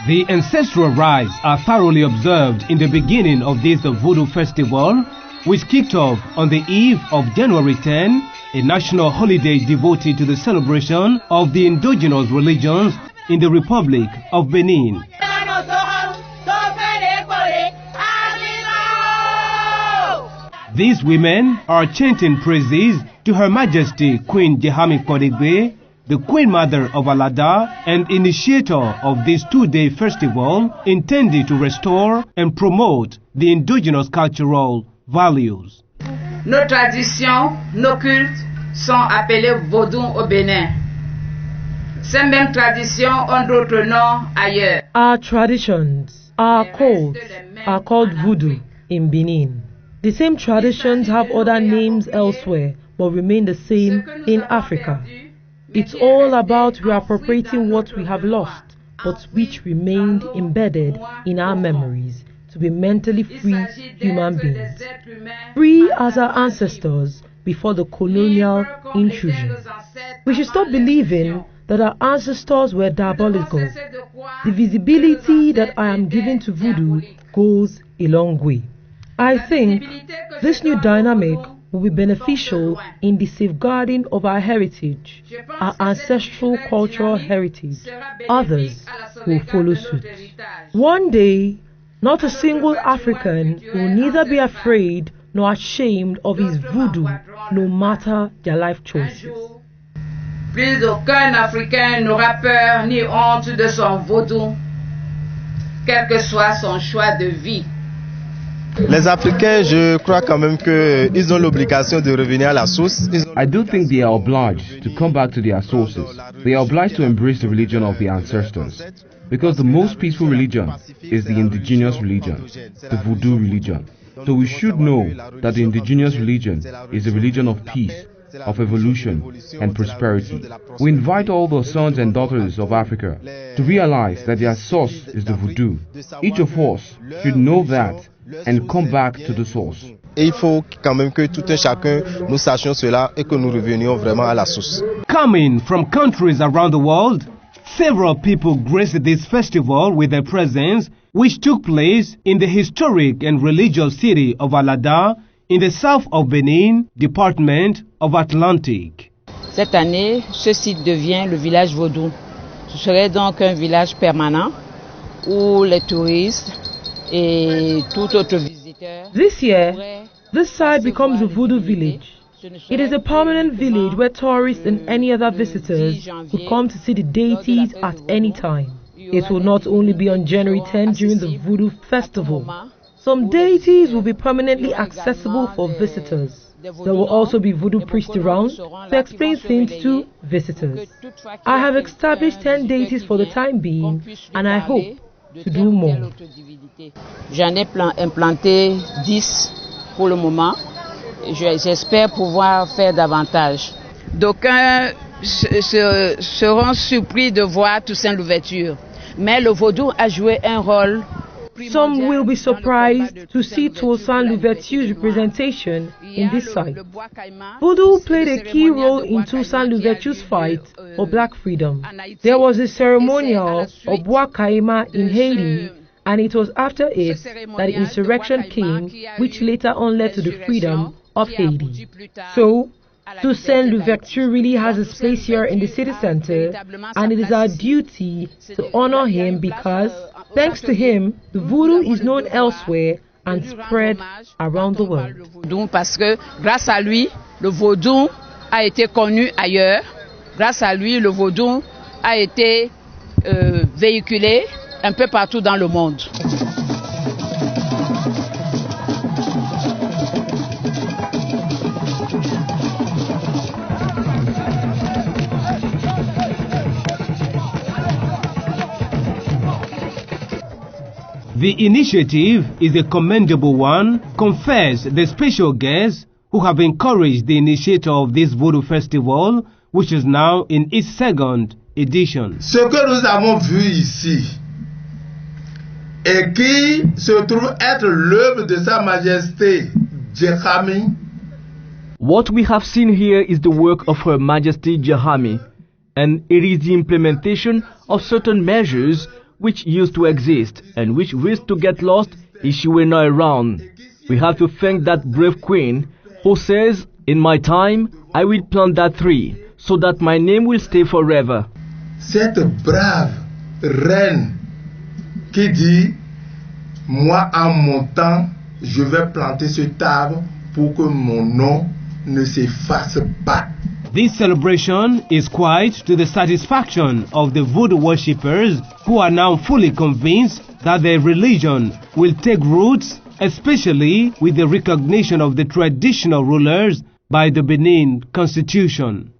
The ancestral rites are thoroughly observed in the beginning of this Voodoo festival, which kicked off on the eve of January 10, a national holiday devoted to the celebration of the indigenous religions in the Republic of Benin. These women are chanting praises to Her Majesty Queen Djehami Kpodégbé, the Queen Mother of Alada and initiator of this two-day festival intended to restore and promote the indigenous cultural values. Nos traditions, nos cultes sont appelés Vodoun au Bénin. Ces mêmes traditions ont d'autres noms ailleurs. Our traditions, our cults are called Voodoo in Benin. The same traditions have other names elsewhere but remain the same in Africa. It's all about reappropriating what we have lost but which remained embedded in our memories to be mentally free human beings, free as our ancestors before the colonial intrusion. We should stop believing that our ancestors were diabolical. The visibility that I am giving to Voodoo goes a long way. I think this new dynamic will be beneficial in the safeguarding of our heritage, our ancestral cultural heritage. Others will follow suit. One day, not a single African will neither be afraid nor ashamed of his voodoo, no matter their life choices. Plus aucun Africain n'aura peur ni honte de son vaudou, quel que soit son choix de vie. Les Africains, je crois quand même qu'ils ont l'obligation de revenir à la source. I do think they are obliged to come back to their sources. They are obliged to embrace the religion of the ancestors. Because the most peaceful religion is the indigenous religion, the Voodoo religion. So we should know that the indigenous religion is a religion of peace, of evolution and prosperity. We invite all the sons and daughters of Africa to realize that their source is the Voodoo. Each of us should know that and come back to the source. Et il faut quand même que tout un chacun nous sachions cela et que nous revenions vraiment à la source. Coming from countries around the world, several people graced this festival with their presence, which took place in the historic and religious city of Alada, in the south of Benin, department of Atlantic. Cette année, ce site devient le village Vodoun. Ce serait donc un village permanent où les touristes et tout autre visiteur. This year, this site becomes a Voodoo village. It is a permanent village where tourists and any other visitors could come to see the deities at any time. It will not only be on January 10 during the Voodoo festival. Some deities will be permanently accessible for visitors. There will also be Voodoo priests around to explain things to visitors. I have established 10 deities for the time being, and I hope to do more. J'en ai implanté 10 pour le moment. J'espère pouvoir faire davantage. D'aucuns seront surpris de voir Toussaint l'ouverture, mais le vaudou a joué un rôle. Some will be surprised to see Toussaint l'ouverture's representation in this site. Voodoo played a key role in Toussaint l'ouverture's fight for black freedom. There was a ceremonial of Bois Caïma in Haiti, and it was after it that the insurrection came, which later on led to the freedom of Haiti. So, Toussaint l'ouverture really has a space here in the city center, and it is our duty to honor him because, thanks to him, the voodoo is known elsewhere and spread around the world. Parce que grâce à lui, le vaudou a été connu ailleurs. Grâce à lui, le vaudou a été véhiculé un peu partout dans le monde. The initiative is a commendable one, confess the special guests who have encouraged the initiator of this Voodoo festival, which is now in its second edition. Ce que nous avons vu ici et qui se trouve être l'œuvre de Sa Majesté Djehami. What we have seen here is the work of Her Majesty Djehami, and it is the implementation of certain measures which used to exist and which risked to get lost if she were not around. We have to thank that brave queen who says, "In my time, I will plant that tree so that my name will stay forever." Cette brave reine qui dit, moi en mon temps, je vais planter cet arbre pour que mon nom ne s'efface pas. This celebration is quite to the satisfaction of the Voodoo worshippers, who are now fully convinced that their religion will take roots, especially with the recognition of the traditional rulers by the Benin Constitution.